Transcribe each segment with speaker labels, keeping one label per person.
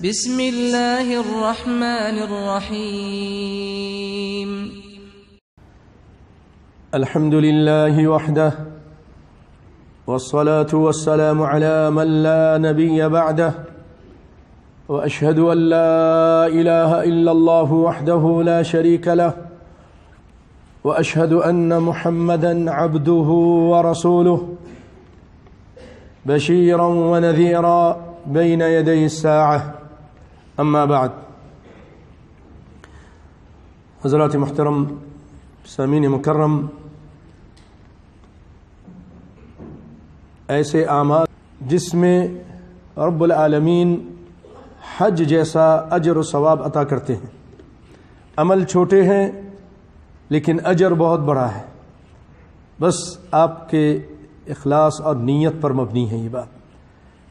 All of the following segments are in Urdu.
Speaker 1: بسم اللہ الرحمن الرحیم
Speaker 2: الحمد للہ وحدہ والصلاة والسلام على من لا نبی بعدہ وأشهد أن لا إله إلا الله وحده لا شريك له وأشهد أن محمدا عبده ورسوله بشيرا ونذيرا بين يدي الساعة أما بعد. حضرات محترم سامعین مکرم، ایسے اعمال جس میں رب العالمین حج جیسا اجر و ثواب عطا کرتے ہیں، عمل چھوٹے ہیں لیکن اجر بہت بڑا ہے، بس آپ کے اخلاص اور نیت پر مبنی ہے یہ بات،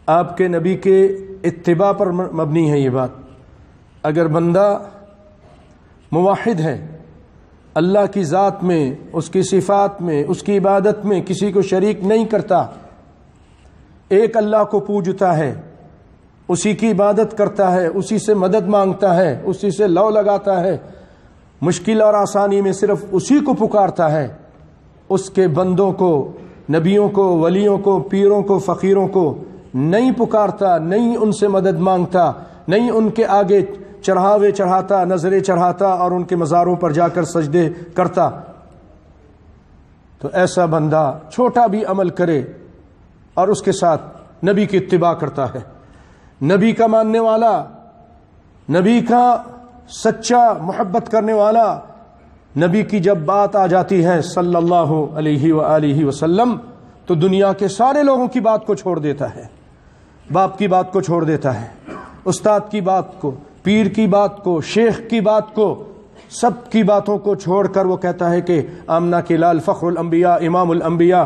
Speaker 2: آپ کے نبی کے اتباع پر مبنی ہے یہ بات. اگر بندہ موحد ہے، اللہ کی ذات میں، اس کی صفات میں، اس کی عبادت میں کسی کو شریک نہیں کرتا، ایک اللہ کو پوجتا ہے، اسی کی عبادت کرتا ہے، اسی سے مدد مانگتا ہے، اسی سے لو لگاتا ہے، مشکل اور آسانی میں صرف اسی کو پکارتا ہے، اس کے بندوں کو، نبیوں کو، ولیوں کو، پیروں کو، فقیروں کو نہیں پکارتا، نہیں ان سے مدد مانگتا، نہیں ان کے آگے چڑھاوے چڑھاتا، نظریں چڑھاتا اور ان کے مزاروں پر جا کر سجدے کرتا، تو ایسا بندہ چھوٹا بھی عمل کرے اور اس کے ساتھ نبی کی اتباع کرتا ہے، نبی کا ماننے والا، نبی کا سچا محبت کرنے والا، نبی کی جب بات آ جاتی ہے صلی اللہ علیہ وآلہ وسلم تو دنیا کے سارے لوگوں کی بات کو چھوڑ دیتا ہے، باپ کی بات کو چھوڑ دیتا ہے، استاد کی بات کو، پیر کی بات کو، شیخ کی بات کو، سب کی باتوں کو چھوڑ کر وہ کہتا ہے کہ آمنہ کے لال فخر الانبیاء، امام الانبیاء،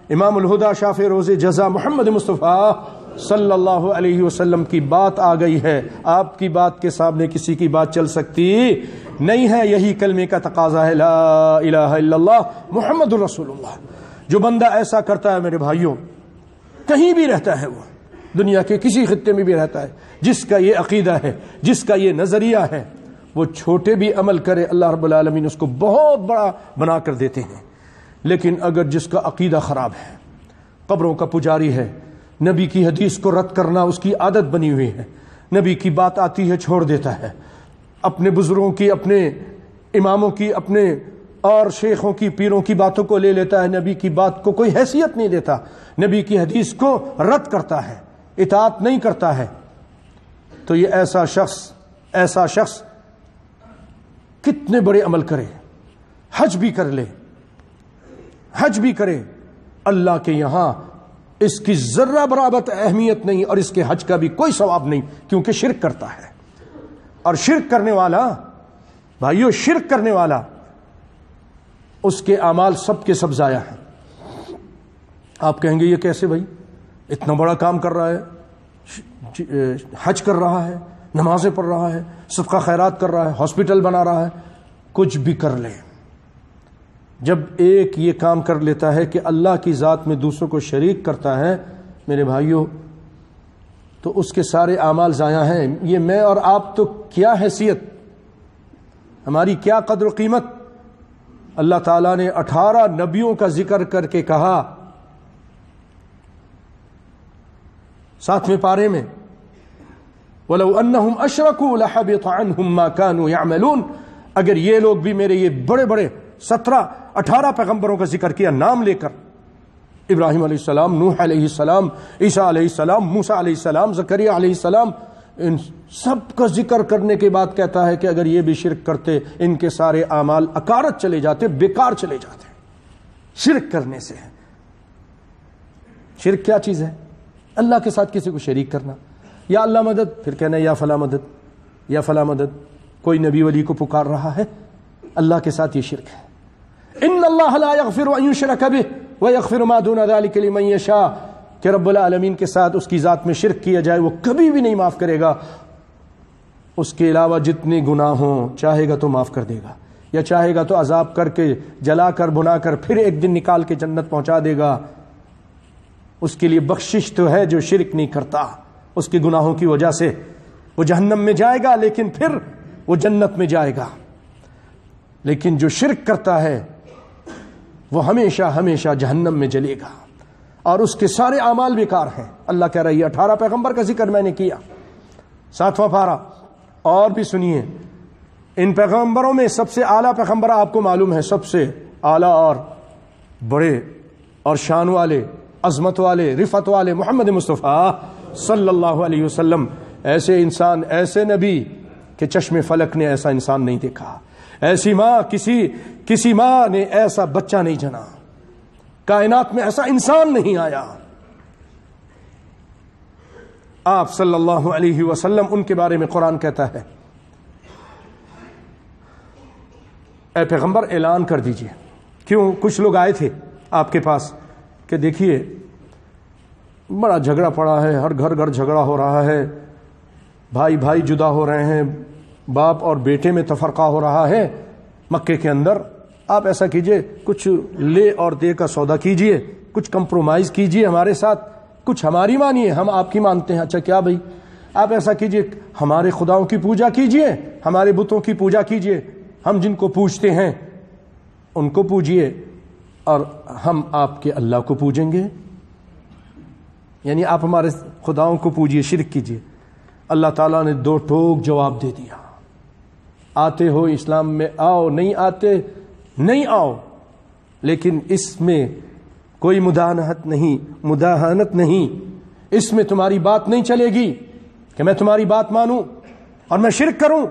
Speaker 2: امام الہدیٰ، شافع روز جزا محمد مصطفیٰ صلی اللہ علیہ وسلم کی بات آ گئی ہے، آپ کی بات کے سامنے کسی کی بات چل سکتی نہیں ہے. یہی کلمے کا تقاضا ہے، لا الہ الا اللہ محمد رسول اللہ. جو بندہ ایسا کرتا ہے میرے بھائیوں، کہیں بھی رہتا ہے، وہ دنیا کے کسی خطے میں بھی رہتا ہے، جس کا یہ عقیدہ ہے، جس کا یہ نظریہ ہے، وہ چھوٹے بھی عمل کرے اللہ رب العالمین اس کو بہت بڑا بنا کر دیتے ہیں. لیکن اگر جس کا عقیدہ خراب ہے، قبروں کا پجاری ہے، نبی کی حدیث کو رد کرنا اس کی عادت بنی ہوئی ہے، نبی کی بات آتی ہے چھوڑ دیتا ہے، اپنے بزرگوں کی، اپنے اماموں کی، اپنے اور شیخوں کی، پیروں کی باتوں کو لے لیتا ہے، نبی کی بات کو کوئی حیثیت نہیں دیتا، نبی کی حدیث کو رد کرتا ہے، اطاعت نہیں کرتا ہے، تو یہ ایسا شخص کتنے بڑے عمل کرے، حج بھی کر لے، حج بھی کرے، اللہ کے یہاں اس کی ذرہ برابر اہمیت نہیں اور اس کے حج کا بھی کوئی ثواب نہیں، کیونکہ شرک کرتا ہے. اور شرک کرنے والا بھائیو، شرک کرنے والا، اس کے اعمال سب کے سب ضائع ہیں. آپ کہیں گے یہ کیسے بھائی، اتنا بڑا کام کر رہا ہے، حج کر رہا ہے، نمازیں پڑھ رہا ہے، صدقہ خیرات کر رہا ہے، ہاسپٹل بنا رہا ہے، کچھ بھی کر لے، جب ایک یہ کام کر لیتا ہے کہ اللہ کی ذات میں دوسروں کو شریک کرتا ہے میرے بھائیوں، تو اس کے سارے اعمال ضائع ہیں. یہ میں اور آپ تو کیا حیثیت، ہماری کیا قدر و قیمت. اللہ تعالیٰ نے 18 نبیوں کا ذکر کر کے کہا 7ویں پارے میں، وَلَوْ أَنَّهُمْ أَشْرَكُوا لَحَبِطَ عَنْهُمْ مَا كَانُوا يَعْمَلُونَ. اگر یہ لوگ بھی میرے یہ بڑے بڑے 18 پیغمبروں کا ذکر کیا نام لے کر، ابراہیم علیہ السلام، نوح علیہ السلام، عیسیٰ علیہ السلام، موسیٰ علیہ السلام، زکریا علیہ السلام، ان سب کا ذکر کرنے کے بعد کہتا ہے کہ اگر یہ بھی شرک کرتے، ان کے سارے اعمال اکارت چلے جاتے، بیکار چلے جاتے. شرک کرنے سے ہے. شرک کیا چیز ہے؟ اللہ کے ساتھ کسی کو شریک کرنا. یا اللہ مدد، پھر کہنا یا فلاں مدد، یا فلاں مدد. کوئی نبی ولی کو پکار رہا ہے اللہ کے ساتھ، یہ شرک ہے. ان اللہ لا یغفر ان یشرک بہ ویغفر ما دون ذلک لمن یشاء، کہ رب العالمین کے ساتھ اس کی ذات میں شرک کیا جائے وہ کبھی بھی نہیں معاف کرے گا، اس کے علاوہ جتنے گناہ ہوں چاہے گا تو معاف کر دے گا، یا چاہے گا تو عذاب کر کے، جلا کر، بھنا کر، پھر ایک دن نکال کے جنت پہنچا دے گا. اس کے لیے بخشش تو ہے جو شرک نہیں کرتا، اس کے گناہوں کی وجہ سے وہ جہنم میں جائے گا لیکن پھر وہ جنت میں جائے گا. لیکن جو شرک کرتا ہے وہ ہمیشہ ہمیشہ جہنم میں جلے گا اور اس کے سارے اعمال بیکار ہیں. اللہ کہہ رہی ہے 18 پیغمبر کا ذکر میں نے کیا، 7واں پارہ. اور بھی سنیے، ان پیغمبروں میں سب سے اعلیٰ پیغمبر آپ کو معلوم ہے، سب سے اعلیٰ اور بڑے اور شان والے، عظمت والے، رفعت والے محمد مصطفیٰ صلی اللہ علیہ وسلم. ایسے انسان، ایسے نبی کہ چشم فلک نے ایسا انسان نہیں دیکھا، ایسی ماں، کسی ماں نے ایسا بچہ نہیں جنا، کائنات میں ایسا انسان نہیں آیا. آپ صلی اللہ علیہ وسلم ان کے بارے میں قرآن کہتا ہے اے پیغمبر اعلان کر دیجئے. کیوں؟ کچھ لوگ آئے تھے آپ کے پاس کہ دیکھیے بڑا جھگڑا پڑا ہے، ہر گھر جھگڑا ہو رہا ہے، بھائی جدا ہو رہے ہیں، باپ اور بیٹے میں تفرقہ ہو رہا ہے مکے کے اندر. آپ ایسا کیجئے، کچھ لے اور دے کا سودا کیجئے، کچھ کمپرومائز کیجئے ہمارے ساتھ، کچھ ہماری مانیے، ہم آپ کی مانتے ہیں. اچھا کیا بھائی؟ آپ ایسا کیجئے، ہمارے خداؤں کی پوجا کیجئے، ہمارے بتوں کی پوجا کیجئے، ہم جن کو پوجتے ہیں ان کو پوجیے اور ہم آپ کے اللہ کو پوجیں گے. یعنی آپ ہمارے خداؤں کو پوجیے، شرک کیجئے. اللہ تعالیٰ نے 2 ٹوک جواب دے دیا. آتے ہو اسلام میں آؤ، نہیں آتے نہیں آؤ. لیکن اس میں کوئی مداہنت نہیں، اس میں تمہاری بات نہیں چلے گی کہ میں تمہاری بات مانوں اور میں شرک کروں.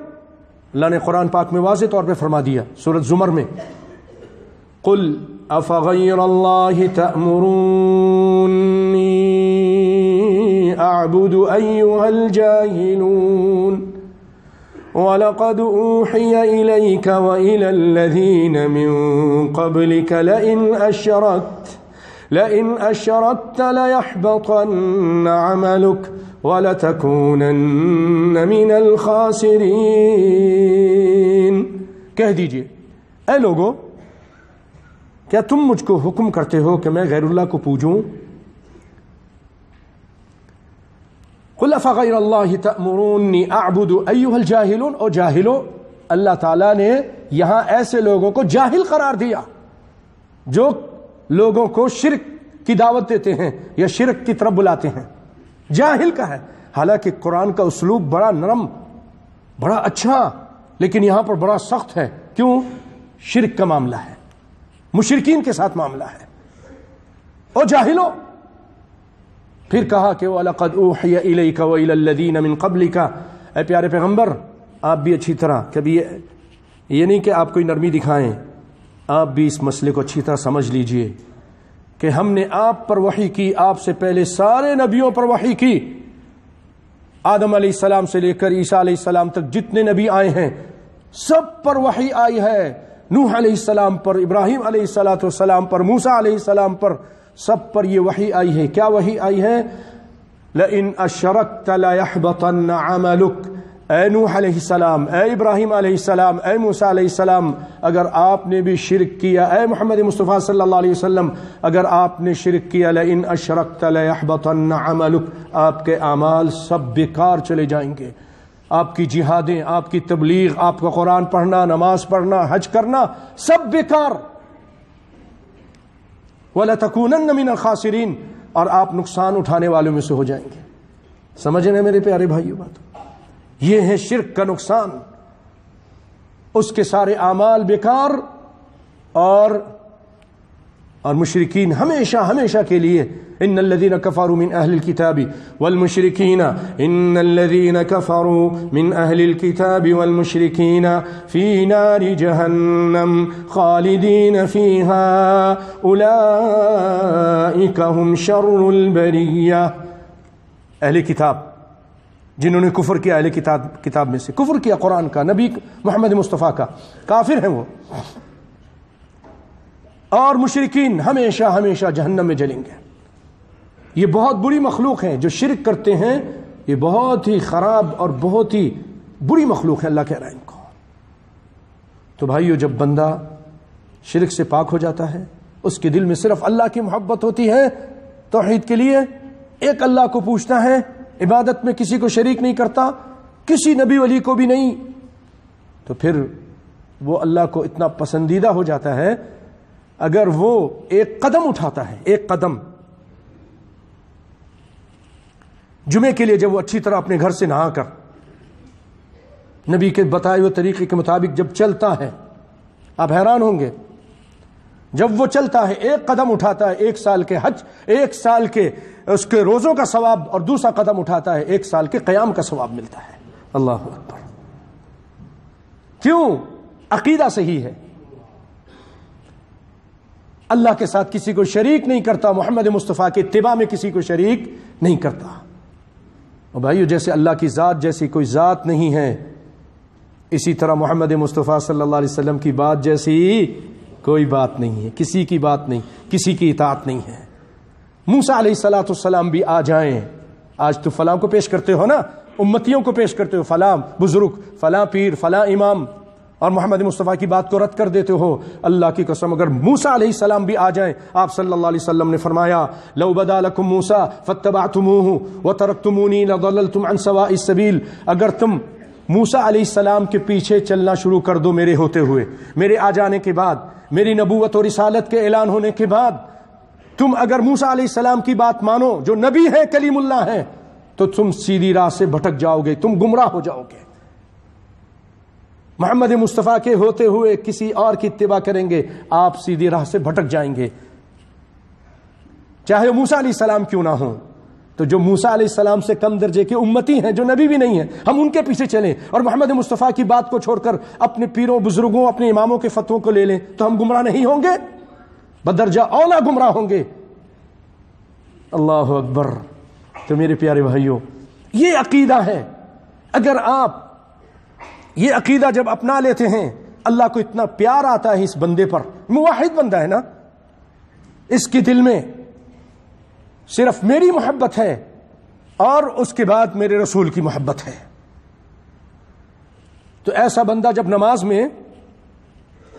Speaker 2: اللہ نے قرآن پاک میں واضح طور پہ فرما دیا سورۃ زمر میں، قل افغیر اللہ تأمرونی اعبد ایھا الجاہلون وَلَقَدْ أُوحِيَ إِلَيْكَ وَإِلَى الَّذِينَ مِن قَبْلِكَ لَئِنْ أَشْرَكْتَ لَيَحْبَطَنَّ عَمَلُكَ وَلَتَكُونَنَّ مِنَ الْخَاسِرِينَ. کہہ دیجئے اے لوگو، کیا تم مجھ کو حکم کرتے ہو کہ میں غیر اللہ کو پوجوں؟ قل افغیر اللہ تأمرونی اعبد ایھا الجاہلون. اور جاہلو، اللہ تعالیٰ نے یہاں ایسے لوگوں کو جاہل قرار دیا جو لوگوں کو شرک کی دعوت دیتے ہیں یا شرک کی طرف بلاتے ہیں. جاہل کا ہے. حالانکہ قرآن کا اسلوب بڑا نرم، بڑا اچھا، لیکن یہاں پر بڑا سخت ہے. کیوں؟ شرک کا معاملہ ہے، مشرکین کے ساتھ معاملہ ہے. اور جاہلو، پھر کہا کہ وَلَقَدْ أُوحِيَ إِلَيْكَ وَإِلَى الَّذِينَ مِن قَبْلِكَ. اے پیارے پیغمبر، آپ بھی اچھی طرح، کبھی یہ نہیں کہ آپ کوئی نرمی دکھائیں، آپ بھی اس مسئلے کو اچھی طرح سمجھ لیجئے کہ ہم نے آپ پر وحی کی، آپ سے پہلے سارے نبیوں پر وحی کی. آدم علیہ السلام سے لے کر عیسیٰ علیہ السلام تک جتنے نبی آئے ہیں سب پر وحی آئی ہے. نوح علیہ السلام پر، ابراہیم علیہ السلام پر، موسیٰ علیہ السلام پر، سب پر یہ وحی آئی ہے. کیا وحی آئی ہے؟ لَإِنْ أَشْرَكْتَ لَيَحْبَطَنَّ عَمَلُكَ. اے نوح علیہ السلام، اے ابراہیم علیہ السلام، اے موسیٰ علیہ السلام، اگر آپ نے بھی شرک کیا، اے محمد مصطفیٰ صلی اللہ علیہ وسلم اگر آپ نے شرک کیا، لَإِنْ أَشْرَكْتَ لَيَحْبَطَنَّ عَمَلُكَ، آپ کے اعمال سب بیکار چلے جائیں گے. آپ کی جہادیں، آپ کی تبلیغ، آپ کا قرآن پڑھنا، نماز پڑھنا، حج کرنا، سب بیکار. وَلَتَكُونَنَّ مِنَ الْخَاسِرِينَ، اور آپ نقصان اٹھانے والوں میں سے ہو جائیں گے. سمجھ رہے ہیں میرے پیارے بھائیو بات؟ یہ ہے شرک کا نقصان. اس کے سارے اعمال بیکار، اور مشرکین ہمیشہ کے لیے ان الذين كفروا من اهل الكتاب والمشركين ان الذين كفروا من اهل الكتاب والمشركين في نار جهنم خالدين فيها اولئك هم شر البريه. اہل کتاب جنہوں نے کفر کیا، اہل کتاب میں سے کفر کیا قرآن کا، نبی محمد مصطفیٰ کا، کافر ہیں وہ. اور مشرکین ہمیشہ جہنم میں جلیں گے. یہ بہت بری مخلوق ہیں جو شرک کرتے ہیں، یہ بہت ہی خراب اور بہت ہی بری مخلوق ہے. اللہ کہہ رہا ہے ان کو. تو بھائیو، جب بندہ شرک سے پاک ہو جاتا ہے، اس کے دل میں صرف اللہ کی محبت ہوتی ہے، توحید کے لیے ایک اللہ کو پوچھتا ہے، عبادت میں کسی کو شریک نہیں کرتا، کسی نبی ولی کو بھی نہیں، تو پھر وہ اللہ کو اتنا پسندیدہ ہو جاتا ہے اگر وہ ایک قدم اٹھاتا ہے، ایک قدم جمعے کے لیے، جب وہ اچھی طرح اپنے گھر سے نہا کر نبی کے بتائے ہوئے طریقے کے مطابق جب چلتا ہے، آپ حیران ہوں گے، جب وہ چلتا ہے، ایک قدم اٹھاتا ہے، 1 سال کے حج، 1 سال کے اس کے روزوں کا ثواب، اور دوسرا قدم اٹھاتا ہے 1 سال کے قیام کا ثواب ملتا ہے۔ اللہ اکبر! کیوں؟ عقیدہ صحیح ہے، اللہ کے ساتھ کسی کو شریک نہیں کرتا، محمد مصطفیٰ کے اتباع میں کسی کو شریک نہیں کرتا۔ اور بھائیو، جیسے اللہ کی ذات جیسی کوئی ذات نہیں ہے، اسی طرح محمد مصطفیٰ صلی اللہ علیہ وسلم کی بات جیسی کوئی بات نہیں ہے، کسی کی بات نہیں، کسی کی اطاعت نہیں ہے۔ موسیٰ علیہ السلام بھی آ جائیں، آج تو فلاں کو پیش کرتے ہو نا، امتیوں کو پیش کرتے ہو، فلاں بزرگ، فلاں پیر، فلاں امام، اور محمد مصطفیٰ کی بات کو رد کر دیتے ہو۔ اللہ کی قسم، اگر موسیٰ علیہ السلام بھی آ جائیں، آپ صلی اللہ علیہ وسلم نے فرمایا لو بدا لکم موسیٰ فاتبعتموہ وترکتمونی لضللتم عن سواء السبیل، اگر تم موسیٰ علیہ السلام کے پیچھے چلنا شروع کر دو میرے ہوتے ہوئے، میرے آ جانے کے بعد، میری نبوت اور رسالت کے اعلان ہونے کے بعد، تم اگر موسیٰ علیہ السلام کی بات مانو جو نبی ہے، کلیم اللہ ہے، تو تم سیدھی راہ سے بھٹک جاؤ گے، تم گمراہ ہو جاؤ گے۔ محمد مصطفیٰ کے ہوتے ہوئے کسی اور کی اتباع کریں گے، آپ سیدھی راہ سے بھٹک جائیں گے، چاہے موسیٰ علیہ السلام کیوں نہ ہوں۔ تو جو موسیٰ علیہ السلام سے کم درجے کے امتی ہیں، جو نبی بھی نہیں ہیں، ہم ان کے پیچھے چلیں اور محمد مصطفیٰ کی بات کو چھوڑ کر اپنے پیروں، بزرگوں، اپنے اماموں کے فتووں کو لے لیں، تو ہم گمراہ نہیں ہوں گے؟ بدرجہ اولا گمراہ ہوں گے۔ اللہ اکبر! تو میرے پیارے بھائیوں، یہ عقیدہ ہے۔ اگر آپ یہ عقیدہ جب اپنا لیتے ہیں، اللہ کو اتنا پیار آتا ہے اس بندے پر، موحد بندہ ہے نا، اس کے دل میں صرف میری محبت ہے اور اس کے بعد میرے رسول کی محبت ہے، تو ایسا بندہ جب نماز میں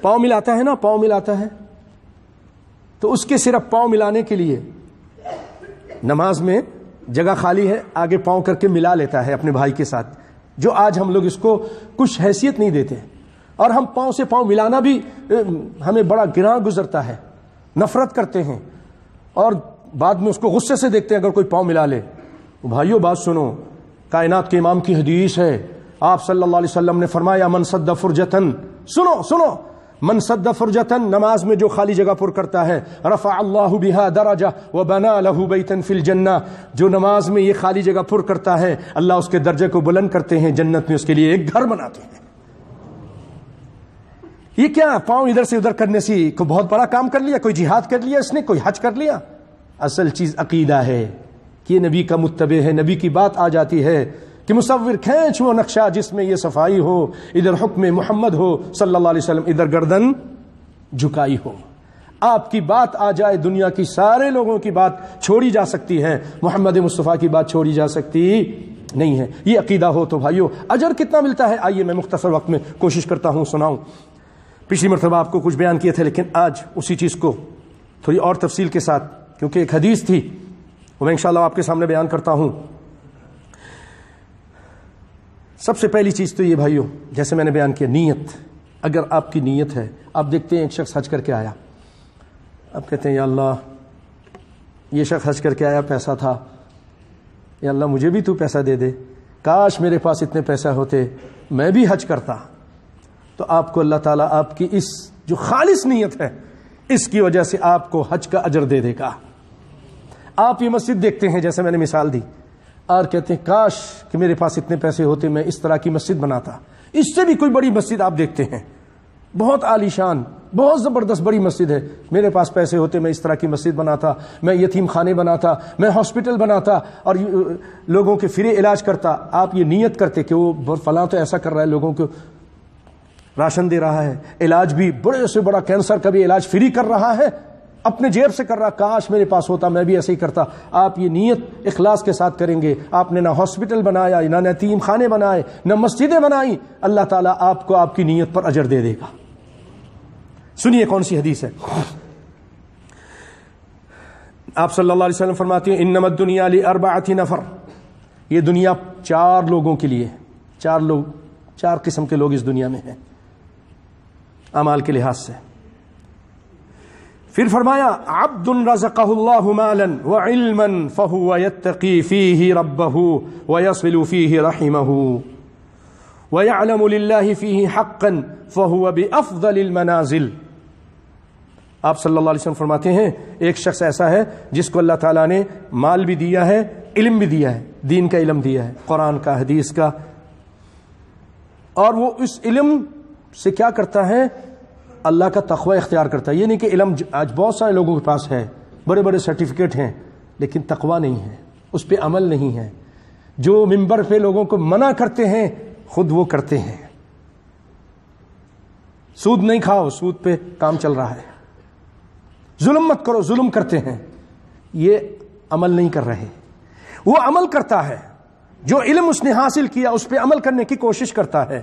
Speaker 2: پاؤں ملاتا ہے نا، پاؤں ملاتا ہے، تو اس کے صرف پاؤں ملانے کے لیے نماز میں جگہ خالی ہے، آگے پاؤں کر کے ملا لیتا ہے اپنے بھائی کے ساتھ، جو آج ہم لوگ اس کو کچھ حیثیت نہیں دیتے، اور ہم پاؤں سے پاؤں ملانا بھی ہمیں بڑا گراں گزرتا ہے، نفرت کرتے ہیں، اور بعد میں اس کو غصے سے دیکھتے ہیں اگر کوئی پاؤں ملا لے۔ بھائیو بات سنو، کائنات کے امام کی حدیث ہے، آپ صلی اللہ علیہ وسلم نے فرمایا من سد فرجتن، سنو، من سد فرجتن، نماز میں جو خالی جگہ پر کرتا ہے، رفع اللہ بها درجہ وبنا له بیتا فی الجنہ، جو نماز میں یہ خالی جگہ پر کرتا ہے، اللہ اس کے درجے کو بلند کرتے ہیں، جنت میں اس کے لیے ایک گھر بناتے ہیں۔ یہ کیا پاؤں ادھر سے ادھر کرنے سے کوئی بہت بڑا کام کر لیا، کوئی جہاد کر لیا اس نے، کوئی حج کر لیا؟ اصل چیز عقیدہ ہے کہ یہ نبی کا متبع ہے، نبی کی بات آ جاتی ہے کہ مصور کھینچ وہ نقشہ جس میں یہ صفائی ہو، ادھر حکم محمد ہو صلی اللہ علیہ وسلم، ادھر گردن جھکائی ہو۔ آپ کی بات آ جائے، دنیا کی سارے لوگوں کی بات چھوڑی جا سکتی ہے، محمد مصطفیٰ کی بات چھوڑی جا سکتی نہیں ہے۔ یہ عقیدہ ہو تو بھائیو، اجر کتنا ملتا ہے؟ آئیے میں مختصر وقت میں کوشش کرتا ہوں سناؤں۔ پچھلی مرتبہ آپ کو کچھ بیان کیے تھے، لیکن آج اسی چیز کو تھوڑی اور تفصیل کے ساتھ، کیونکہ ایک حدیث تھی وہ میں انشاءاللہ آپ کے سامنے بیان کرتا ہوں۔ سب سے پہلی چیز تو یہ بھائیو، جیسے میں نے بیان کیا، نیت۔ اگر آپ کی نیت ہے، آپ دیکھتے ہیں ایک شخص حج کر کے آیا، آپ کہتے ہیں یا اللہ یہ شخص حج کر کے آیا، پیسہ تھا، یا اللہ مجھے بھی تو پیسہ دے دے، کاش میرے پاس اتنے پیسے ہوتے میں بھی حج کرتا، تو آپ کو اللہ تعالیٰ آپ کی اس جو خالص نیت ہے اس کی وجہ سے آپ کو حج کا اجر دے دے گا۔ آپ یہ مسجد دیکھتے ہیں جیسے میں نے مثال دی، اور کہتے ہیں کاش کہ میرے پاس اتنے پیسے ہوتے میں اس طرح کی مسجد بناتا، اس سے بھی کوئی بڑی مسجد آپ دیکھتے ہیں، بہت عالی شان، بہت زبردست بڑی مسجد ہے، میرے پاس پیسے ہوتے میں اس طرح کی مسجد بناتا، میں یتیم خانے بناتا، میں ہاسپٹل بناتا اور لوگوں کے فری علاج کرتا۔ آپ یہ نیت کرتے کہ وہ فلاں تو ایسا کر رہا ہے، لوگوں کو راشن دے رہا ہے، علاج بھی بڑے سے بڑا کینسر کا بھی علاج فری کر رہا ہے، اپنے جیب سے کر رہا، کاش میرے پاس ہوتا میں بھی ایسے ہی کرتا۔ آپ یہ نیت اخلاص کے ساتھ کریں گے، آپ نے نہ ہاسپٹل بنایا، نہ یتیم خانے بنائے، نہ مسجدیں بنائی، اللہ تعالیٰ آپ کو آپ کی نیت پر اجر دے دے گا۔ سنیے کون سی حدیث ہے۔ آپ صلی اللہ علیہ وسلم فرماتے ہیں انما الدنیا لاربعۃ نفر، یہ دنیا 4 لوگوں کے لیے، چار قسم کے لوگ اس دنیا میں ہیں اعمال کے لحاظ سے. پھر فرمایا عبد رزقہ اللہ مالا وعلما فہو یتقی فیہ ربہ ویصل فیہ رحمہ ویعلم للہ فیہ حقا فہو بافضل المنازل. آپ صلی اللہ علیہ وسلم فرماتے ہیں ایک شخص ایسا ہے جس کو اللہ تعالیٰ نے مال بھی دیا ہے، علم بھی دیا ہے، دین کا علم دیا ہے، قرآن کا، حدیث کا، اور وہ اس علم سے کیا کرتا ہے؟ اللہ کا تقوی اختیار کرتا ہے. یہ نہیں کہ علم آج بہت سارے لوگوں کے پاس ہے، بڑے بڑے سرٹیفکیٹ ہیں، لیکن تقوی نہیں ہے، اس پہ عمل نہیں ہے. جو منبر پہ لوگوں کو منع کرتے ہیں خود وہ کرتے ہیں. سود نہیں کھاؤ، سود پہ کام چل رہا ہے. ظلم مت کرو، ظلم کرتے ہیں. یہ عمل نہیں کر رہے. وہ عمل کرتا ہے، جو علم اس نے حاصل کیا اس پہ عمل کرنے کی کوشش کرتا ہے،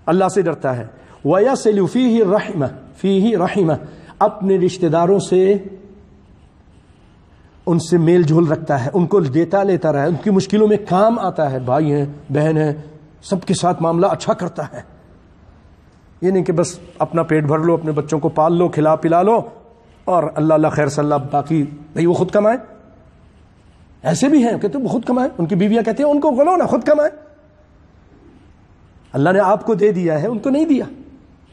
Speaker 2: اللہ سے ڈرتا ہے. وَيَصِلُ فِيهِ رَحِمَةً اپنے رشتہ داروں سے ان سے میل جھول رکھتا ہے، ان کو دیتا لیتا رہا ہے، ان کی مشکلوں میں کام آتا ہے. بھائی ہیں، بہن ہیں، سب کے ساتھ معاملہ اچھا کرتا ہے. یہ نہیں کہ بس اپنا پیٹ بھر لو، اپنے بچوں کو پال لو، کھلا پلا لو اور اللہ خیر صلی اللہ، باقی بھائی وہ خود کمائے. ایسے بھی ہیں کہتے ہیں وہ خود کمائے، ان کی بیویاں کہتی ہیں ان کو بولو نا خود کمائے. اللہ نے آپ کو دے دیا ہے، ان کو نہیں دیا.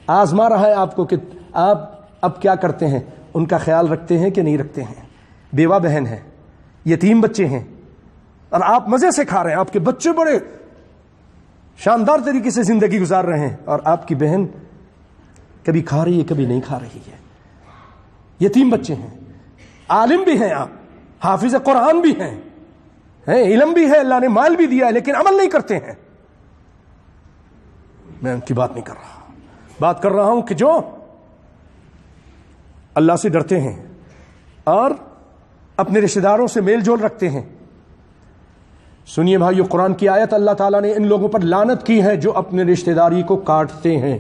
Speaker 2: آزما رہا ہے آپ کو کہ آپ اب کیا کرتے ہیں، ان کا خیال رکھتے ہیں کہ نہیں رکھتے ہیں. بیوہ بہن ہیں، یتیم بچے ہیں، اور آپ مزے سے کھا رہے ہیں. آپ کے بچے بڑے شاندار طریقے سے زندگی گزار رہے ہیں، اور آپ کی بہن کبھی کھا رہی ہے، کبھی نہیں کھا رہی ہے. یتیم بچے ہیں. عالم بھی ہیں آپ، حافظ قرآن بھی ہیں، علم بھی ہے، اللہ نے مال بھی دیا ہے، لیکن عمل نہیں کرتے ہیں. میں ان کی بات نہیں کر رہا، بات کر رہا ہوں کہ جو اللہ سے ڈرتے ہیں اور اپنے رشتہ داروں سے میل جول رکھتے ہیں. سنیے بھائیو، قرآن کی آیت اللہ تعالیٰ نے ان لوگوں پر لعنت کی ہے جو اپنے رشتہ داری کو کاٹتے ہیں.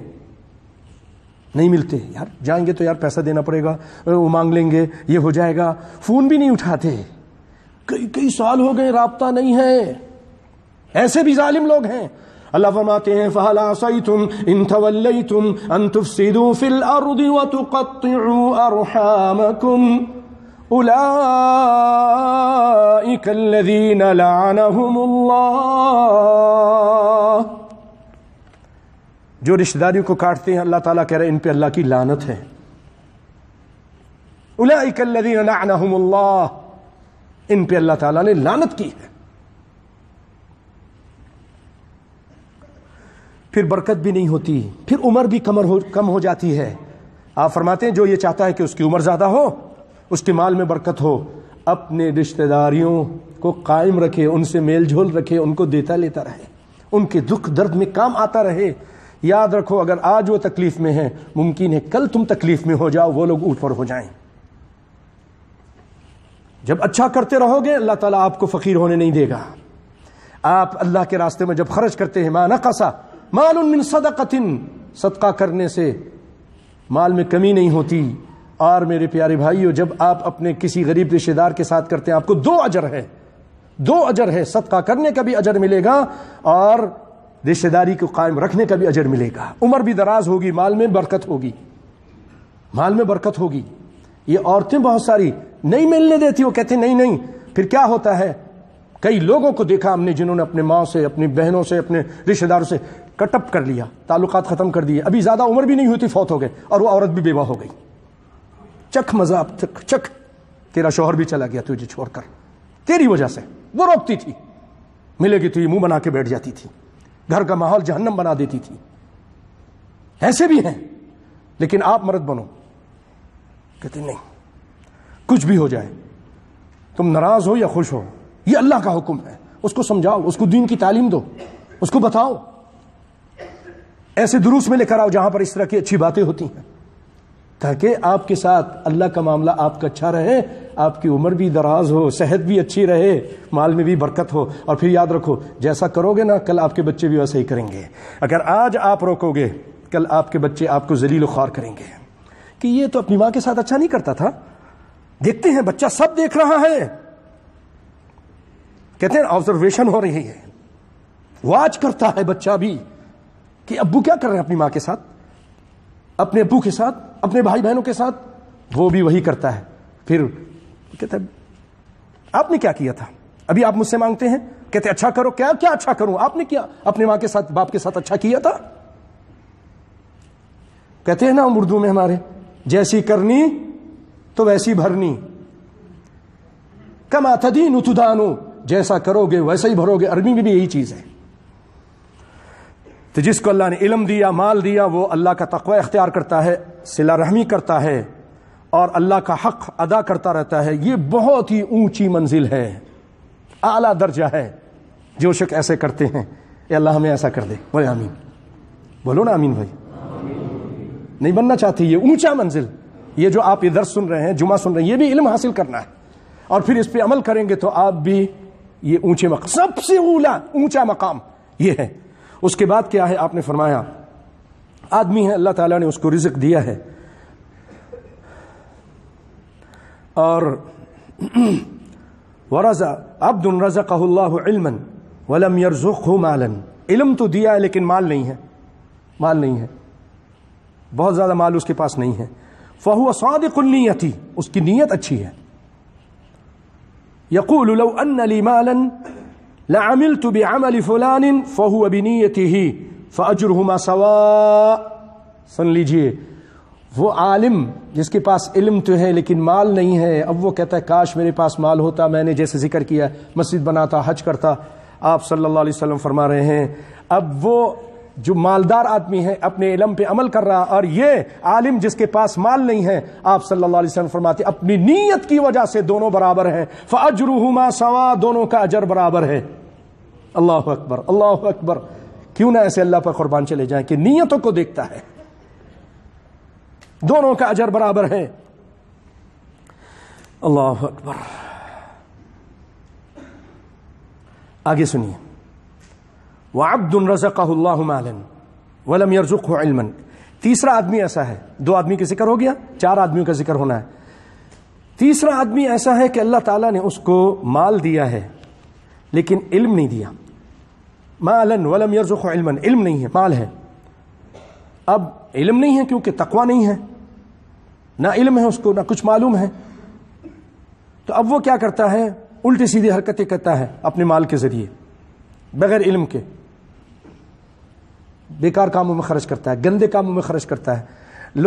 Speaker 2: نہیں ملتے، یار جائیں گے تو یار پیسہ دینا پڑے گا، وہ مانگ لیں گے، یہ ہو جائے گا. فون بھی نہیں اٹھاتے، کئی سال ہو گئے رابطہ نہیں ہے. ایسے بھی ظالم لوگ ہیں. اللہ فرماتے ہیں فَهَلْ عَصَيْتُمْ إِن تَوَلَّيْتُمْ أَن تُفْسِدُوا فِي الْأَرْضِ وَتُقَطِّعُوا أَرْحَامَكُمْ أُولَئِكَ الَّذِينَ لَعَنَهُمُ اللَّهُ. جو رشتہ داریوں کو کاٹتے ہیں اللہ تعالیٰ کہہ رہے ہیں ان پہ اللہ کی لعنت ہے. أُولَئِكَ الَّذِينَ لَعَنَهُمُ اللَّهُ، ان پہ اللہ تعالیٰ نے لعنت کی ہے. پھر برکت بھی نہیں ہوتی، پھر عمر بھی کم ہو جاتی ہے. آپ فرماتے ہیں جو یہ چاہتا ہے کہ اس کی عمر زیادہ ہو، اس کے مال میں برکت ہو، اپنے رشتہ داریوں کو قائم رکھے، ان سے میل جھول رکھے، ان کو دیتا لیتا رہے، ان کے دکھ درد میں کام آتا رہے. یاد رکھو اگر آج وہ تکلیف میں ہیں، ممکن ہے کل تم تکلیف میں ہو جاؤ، وہ لوگ اوپر ہو جائیں. جب اچھا کرتے رہو گے اللہ تعالیٰ آپ کو فقیر ہونے نہیں دے گا. آپ اللہ کے راستے میں جب خرچ کرتے ہیں، ما نقص مال من صدقۃ، صدقہ کرنے سے مال میں کمی نہیں ہوتی. اور میرے پیارے بھائیو، جب آپ اپنے کسی غریب رشتہ دار کے ساتھ کرتے ہیں آپ کو 2 اجر ہے. صدقہ کرنے کا بھی اجر ملے گا اور رشتہ داری کو قائم رکھنے کا بھی اجر ملے گا. عمر بھی دراز ہوگی، مال میں برکت ہوگی. یہ عورتیں بہت ساری نہیں ملنے دیتی، وہ کہتے ہیں نہیں. پھر کیا ہوتا ہے؟ کئی لوگوں کو دیکھا ہم نے جنہوں نے اپنے ماں سے، اپنی بہنوں سے، اپنے رشتہ داروں سے کٹ اپ کر لیا، تعلقات ختم کر دیے. ابھی زیادہ عمر بھی نہیں ہوتی فوت ہو گئے، اور وہ عورت بھی بیوہ ہو گئی. چکھ مذاق، چکھ تیرا شوہر بھی چلا گیا تجھے چھوڑ کر، تیری وجہ سے. وہ روکتی تھی، ملے گی تو یہ منہ بنا کے بیٹھ جاتی تھی، گھر کا ماحول جہنم بنا دیتی تھی. ایسے بھی ہیں. لیکن آپ مرد بنو، کہتے نہیں کچھ بھی ہو جائے، تم ناراض ہو یا خوش ہو، یہ اللہ کا حکم ہے. اس کو سمجھاؤ، اس کو دین کی تعلیم دو، اس کو بتاؤ. ایسے دروس میں لے کر آؤ جہاں پر اس طرح کی اچھی باتیں ہوتی ہیں، تاکہ آپ کے ساتھ اللہ کا معاملہ آپ کا اچھا رہے، آپ کی عمر بھی دراز ہو، صحت بھی اچھی رہے، مال میں بھی برکت ہو. اور پھر یاد رکھو جیسا کرو گے نا کل آپ کے بچے بھی ویسا ہی کریں گے. اگر آج آپ روکو گے کل آپ کے بچے آپ کو ذلیل و خوار کریں گے کہ یہ تو اپنی ماں کے ساتھ اچھا نہیں کرتا تھا. دیکھتے ہیں بچہ سب دیکھ رہا ہے، کہتے ہیں آبزرویشن ہو رہی ہے. واچ کرتا ہے بچہ بھی کہ ابو کیا کر رہے ہیں اپنی ماں کے ساتھ، اپنے ابو کے ساتھ، اپنے بھائی بہنوں کے ساتھ، وہ بھی وہی کرتا ہے. پھر کہتا ہے آپ نے کیا کیا تھا، ابھی آپ مجھ سے مانگتے ہیں، کہتے اچھا کرو. کیا کیا اچھا کروں، آپ نے کیا اپنے ماں کے ساتھ باپ کے ساتھ اچھا کیا تھا؟ کہتے ہیں نا ہم اردو میں ہمارے، جیسی کرنی تو ویسی بھرنی، کما تدین تدانو، جیسا کرو گے ویسا ہی بھرو گے. عربی میں بھی یہی چیز ہے. تو جس کو اللہ نے علم دیا، مال دیا، وہ اللہ کا تقوی اختیار کرتا ہے، صلہ رحمی کرتا ہے اور اللہ کا حق ادا کرتا رہتا ہے. یہ بہت ہی اونچی منزل ہے، اعلیٰ درجہ ہے. جو شخص ایسے کرتے ہیں، اے اللہ ہمیں ایسا کر دے. بولے آمین، بولو نا آمین بھائی. نہیں بننا چاہتے، یہ اونچا منزل. یہ جو آپ ادھر سن رہے ہیں، جمعہ سن رہے ہیں، یہ بھی علم حاصل کرنا ہے اور پھر اس پہ عمل کریں گے تو آپ بھی یہ اونچے مقام، سب سے اونچا مقام یہ ہے. اس کے بعد کیا ہے، آپ نے فرمایا آدمی ہے، اللہ تعالیٰ نے اس کو رزق دیا ہے اور عبد رزقہ اللہ علما ولم يرزقہ مالا، علم تو دیا ہے لیکن مال نہیں ہے، مال نہیں ہے، بہت زیادہ مال اس کے پاس نہیں ہے. فہو صادق النیت، اس کی نیت اچھی ہے. یقول لو ان لی مالا لعملت بعمل فلان فهو بنیته فاجرهما سواء. سن لیجئے، وہ عالم جس کے پاس علم تو ہے لیکن مال نہیں ہے، اب وہ کہتا ہے کاش میرے پاس مال ہوتا، میں نے جیسے ذکر کیا مسجد بناتا، حج کرتا. آپ صلی اللہ علیہ وسلم فرما رہے ہیں اب وہ جو مالدار آدمی ہے اپنے علم پہ عمل کر رہا، اور یہ عالم جس کے پاس مال نہیں ہے، آپ صلی اللہ علیہ وسلم فرماتے اپنی نیت کی وجہ سے دونوں برابر ہیں. فاجرهما سواء، دونوں کا اجر برابر ہے. اللہ اکبر، اللہ اکبر. کیوں نہ ایسے اللہ پر قربان چلے جائیں کہ نیتوں کو دیکھتا ہے، دونوں کا اجر برابر ہے. اللہ اکبر. آگے سنیے، وعبد رزقہ اللہ مالا ولم يرزقہ علما. تیسرا آدمی ایسا ہے، دو آدمی کا ذکر ہو گیا، چار آدمیوں کا ذکر ہونا ہے. تیسرا آدمی ایسا ہے کہ اللہ تعالیٰ نے اس کو مال دیا ہے لیکن علم نہیں دیا. مالا ولم يرزقہ علما، علم نہیں ہے، مال ہے. اب علم نہیں ہے کیونکہ تقوی نہیں ہے، نہ علم ہے اس کو، نہ کچھ معلوم ہے. تو اب وہ کیا کرتا ہے، الٹی سیدھی حرکتیں کرتا ہے اپنے مال کے ذریعے بغیر علم کے. بیکار کاموں میں خرچ کرتا ہے، گندے کاموں میں خرچ کرتا ہے،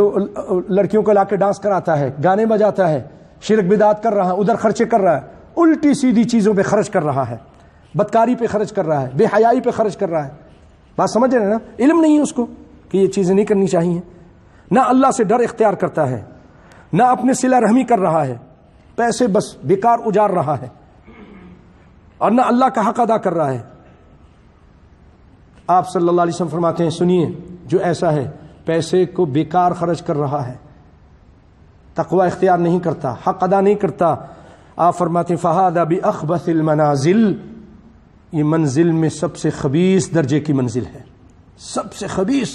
Speaker 2: لڑکیوں کو لا کے ڈانس کراتا ہے، گانے بجاتا ہے، شرک بدعت کر رہا ہے، ادھر خرچے کر رہا ہے، الٹی سیدھی چیزوں پہ خرچ کر رہا ہے، بدکاری پہ خرچ کر رہا ہے، بے حیائی پہ خرچ کر رہا ہے. بات سمجھ رہے ہیں نا؟ علم نہیں ہے اس کو کہ یہ چیزیں نہیں کرنی چاہیے، نہ اللہ سے ڈر اختیار کرتا ہے، نہ اپنے صلہ رحمی کر رہا ہے، پیسے بس بیکار اجار رہا ہے، اور نہ اللہ کا حق ادا کر رہا ہے. آپ صلی اللہ علیہ وسلم فرماتے ہیں سنیے، جو ایسا ہے پیسے کو بیکار خرچ کر رہا ہے، تقوی اختیار نہیں کرتا، حق ادا نہیں کرتا، آپ فرماتے ہیں فہذا باخبث المنازل، یہ منزل میں سب سے خبیث درجے کی منزل ہے، سب سے خبیث.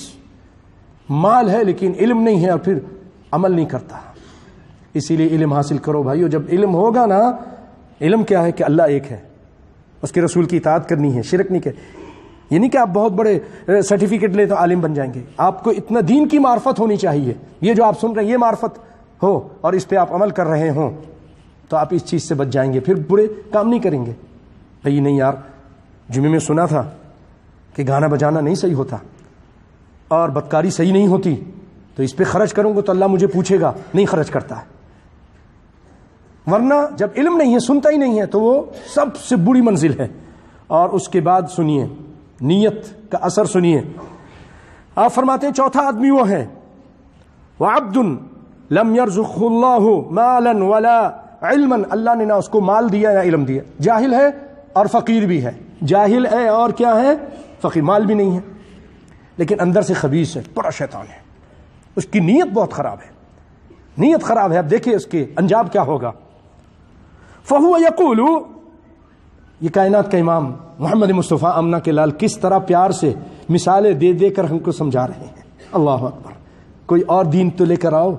Speaker 2: مال ہے لیکن علم نہیں ہے اور پھر عمل نہیں کرتا. اسی لیے علم حاصل کرو بھائیو. جب علم ہوگا نا، علم کیا ہے کہ اللہ ایک ہے، اس کے رسول کی اطاعت کرنی ہے، شرک نہیں کہ یہ نہیں کہ آپ بہت بڑے سرٹیفکیٹ لے تو عالم بن جائیں گے. آپ کو اتنا دین کی معرفت ہونی چاہیے. یہ جو آپ سن رہے ہیں یہ معرفت ہو اور اس پہ آپ عمل کر رہے ہوں تو آپ اس چیز سے بچ جائیں گے، پھر برے کام نہیں کریں گے. بھائی نہیں یار، جمعے میں سنا تھا کہ گانا بجانا نہیں صحیح ہوتا اور بدکاری صحیح نہیں ہوتی، تو اس پہ خرچ کروں گا تو اللہ مجھے پوچھے گا، نہیں خرچ کرتا ہے. ورنہ جب علم نہیں ہے، سنتا ہی نہیں ہے، تو وہ سب سے بری منزل ہے. اور اس کے بعد سنیے نیت کا اثر سنیے. آپ فرماتے ہیں چوتھا آدمی وہ ہے وعبد لم يرزقه اللہ مالا ولا علما، اللہ نے نہ اس کو مال دیا نہ علم دیا، جاہل ہے اور فقیر بھی ہے، جاہل ہے اور کیا ہے، فقیر، مال بھی نہیں ہے لیکن اندر سے خبیث ہے، بڑا شیطان ہے، اس کی نیت بہت خراب ہے، نیت خراب ہے. اب دیکھیں اس کے انجام کیا ہوگا. فہو یقول، یہ کائنات کا امام محمد مصطفیٰ آمنہ کے لال کس طرح پیار سے مثالیں دے دے کر ہم کو سمجھا رہے ہیں. اللہ اکبر. کوئی اور دین تو لے کر آؤ،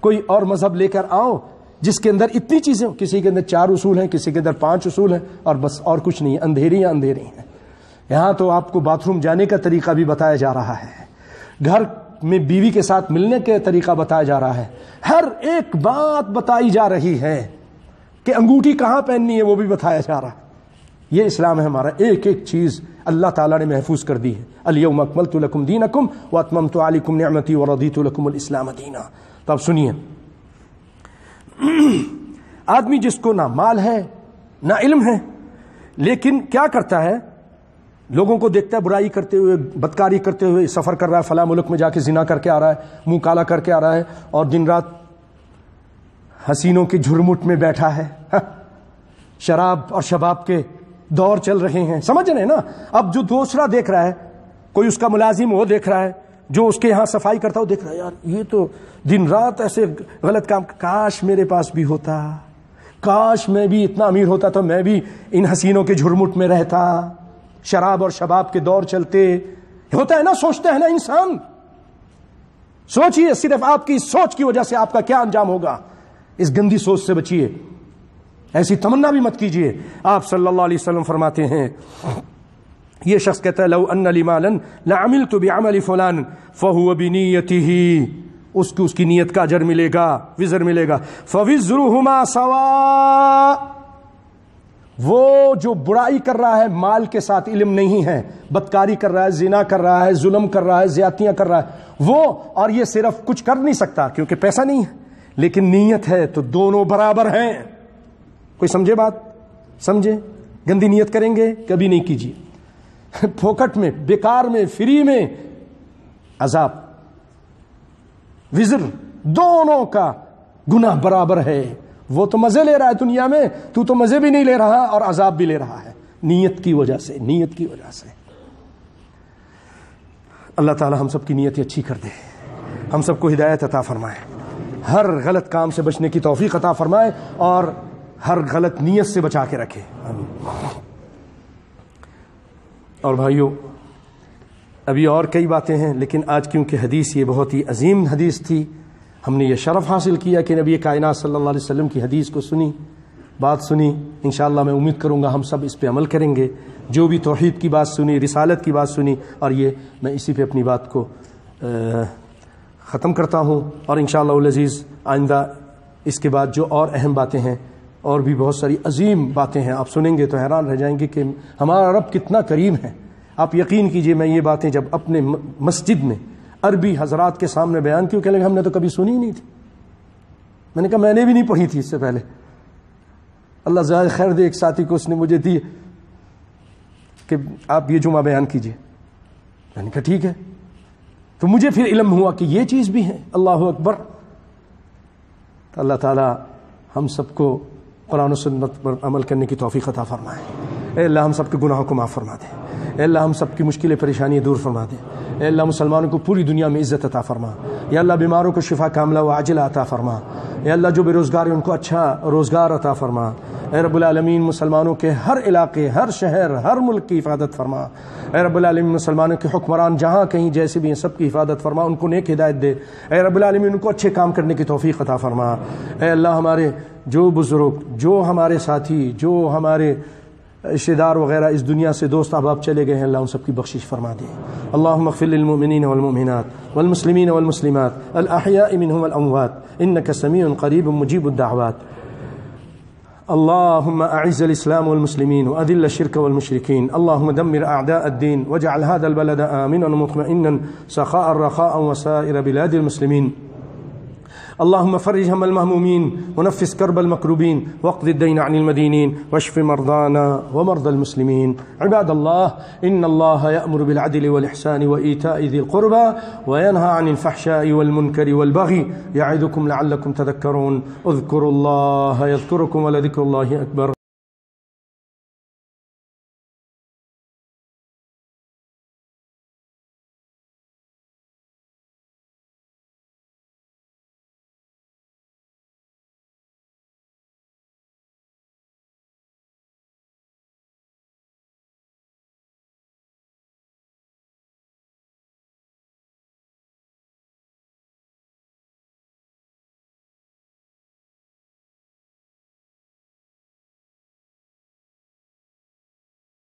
Speaker 2: کوئی اور مذہب لے کر آؤ جس کے اندر اتنی چیزیں، کسی کے اندر 4 اصول ہیں، کسی کے اندر 5 اصول ہیں، اور بس اور کچھ نہیں ہے، اندھیری اندھیری ہیں. یہاں تو آپ کو باتھ روم جانے کا طریقہ بھی بتایا جا رہا ہے، گھر میں بیوی کے ساتھ ملنے کا طریقہ بتایا جا رہا ہے، ہر ایک بات بتائی جا رہی ہے کہ انگوٹھی کہاں پہننی ہے وہ بھی بتایا جا رہا ہے۔ یہ اسلام ہے ہمارا، ایک ایک چیز اللہ تعالیٰ نے محفوظ کر دی ہے۔ الیوم اکملت لکم دینکم واتممت علیکم نعمتی ورضیت لکم الاسلام دینا۔ تو اب سنیے، آدمی جس کو نہ مال ہے نہ علم ہے، لیکن کیا کرتا ہے، لوگوں کو دیکھتا ہے برائی کرتے ہوئے، بدکاری کرتے ہوئے، سفر کر رہا ہے، فلاں ملک میں جا کے زنا کر کے آ رہا ہے، منہ کالا کر کے آ رہا ہے، اور دن رات حسینوں کے جھرمٹ میں بیٹھا ہے، شراب اور شباب کے دور چل رہے ہیں، سمجھ رہے ہیں نا۔ اب جو دوسرا دیکھ رہا ہے، کوئی اس کا ملازم وہ دیکھ رہا ہے، جو اس کے یہاں صفائی کرتا وہ دیکھ رہا ہے، یار یہ تو دن رات ایسے غلط کام، کاش میرے پاس بھی ہوتا، کاش میں بھی اتنا امیر ہوتا تو میں بھی ان حسینوں کے جھرمٹ میں رہتا، شراب اور شباب کے دور چلتے۔ ہوتا ہے نا، سوچتا ہے نا انسان۔ سوچئے، صرف آپ کی سوچ کی وجہ سے آپ کا کیا انجام ہوگا۔ اس گندی سوچ سے بچیے، ایسی تمنا بھی مت کیجیے۔ آپ صلی اللہ علیہ وسلم فرماتے ہیں، یہ شخص کہتا ہے لو ان لی مالا لعملت بعمل فلان فهو بنیته، اس کی نیت کا اجر ملے گا، وزر ملے گا۔ فوزرهما سواء، وہ جو برائی کر رہا ہے مال کے ساتھ، علم نہیں ہے، بدکاری کر رہا ہے، زنا کر رہا ہے، ظلم کر رہا ہے، زیادتیاں کر رہا ہے، وہ اور یہ صرف کچھ کر نہیں سکتا کیونکہ پیسہ نہیں ہے، لیکن نیت ہے تو دونوں برابر ہیں۔ کوئی سمجھے بات؟ سمجھے؟ گندی نیت کریں گے کبھی نہیں کیجیے، پھوکٹ میں، بیکار میں، فری میں عذاب، وزر، دونوں کا گناہ برابر ہے۔ وہ تو مزے لے رہا ہے دنیا میں، تو مزے بھی نہیں لے رہا اور عذاب بھی لے رہا ہے، نیت کی وجہ سے، نیت کی وجہ سے۔ اللہ تعالی ہم سب کی نیت اچھی کر دے، ہم سب کو ہدایت عطا فرمائے، ہر غلط کام سے بچنے کی توفیق عطا فرمائے اور ہر غلط نیت سے بچا کے رکھے، آمین۔ اور بھائیو، ابھی اور کئی باتیں ہیں، لیکن آج کیونکہ حدیث یہ بہت ہی عظیم حدیث تھی، ہم نے یہ شرف حاصل کیا کہ نبی کائنات صلی اللہ علیہ وسلم کی حدیث کو سنی، بات سنی۔ انشاءاللہ میں امید کروں گا ہم سب اس پہ عمل کریں گے، جو بھی توحید کی بات سنی، رسالت کی بات سنی، اور یہ میں اسی پہ اپنی بات کو ختم کرتا ہوں۔ اور انشاءاللہ العزیز آئندہ اس کے بعد جو اور اہم باتیں ہیں، اور بھی بہت ساری عظیم باتیں ہیں، آپ سنیں گے تو حیران رہ جائیں گے کہ ہمارا رب کتنا کریم ہے۔ آپ یقین کیجئے، میں یہ باتیں جب اپنے مسجد میں عربی حضرات کے سامنے بیان کیوں، کہ ہم نے تو کبھی سنی ہی نہیں تھی، میں نے کہا میں نے بھی نہیں پڑھی تھی اس سے پہلے۔ اللہ زیادہ خیر دے، ایک ساتھی کو اس نے مجھے دی کہ آپ یہ جمعہ بیان کیجئے، میں نے کہا ٹھیک ہے۔ تو مجھے پھر علم ہوا کہ یہ چیز بھی ہے، اللہ اکبر۔ تو اللہ تعالی ہم سب کو قرآن و سنت پر عمل کرنے کی توفیق عطا فرمائے۔ اے اللہ ہم سب کے گناہوں کو معاف فرما دے، اے اللہ ہم سب کی مشکلیں پریشانیاں دور فرما دے، اے اللہ مسلمانوں کو پوری دنیا میں عزت عطا فرما، یا اللہ بیماروں کو شفا کاملہ و عاجلہ عطا فرما، اے اللہ جو بے روزگار ہیں ان کو اچھا روزگار عطا فرما، اے رب العالمین مسلمانوں کے ہر علاقے، ہر شہر، ہر ملک کی حفاظت فرما، اے رب العالمین مسلمانوں کے حکمران جہاں کہیں جیسے بھی ہیں سب کی حفاظت فرما، ان کو نیک ہدایت دے، اے رب العالمین ان کو اچھے کام کرنے کی توفیق عطا فرما۔ اے اللہ ہمارے جو بزرگ، جو ہمارے ساتھی، جو ہمارے رشتہ دار وغیرہ اس دنیا سے دوست احباب چلے گئے ہیں، اللہ ان سب کی بخشش فرما دے۔ اللہم اغفر للمؤمنین والمؤمنات والمسلمین والمسلمات الاحیاء منهم والاموات انک سمیع قریب مجیب الدعوات۔ اللهم اعز الاسلام والمسلمين واذل الشرك والمشركين، اللهم دمر اعداء الدين واجعل هذا البلد امنا مطمئنا سخاء رخاء وسائر بلاد المسلمين، اللهم فرج هم المهمومين ونفس كرب المكروبين واقض الدين عن المدينين واشف مرضانا ومرضى المسلمين۔ عباد الله، إن الله يأمر بالعدل والإحسان وإيتاء ذي القربى وينهى عن الفحشاء والمنكر والبغي يعظكم لعلكم تذكرون، اذكروا الله يذكركم ولذكر الله أكبر۔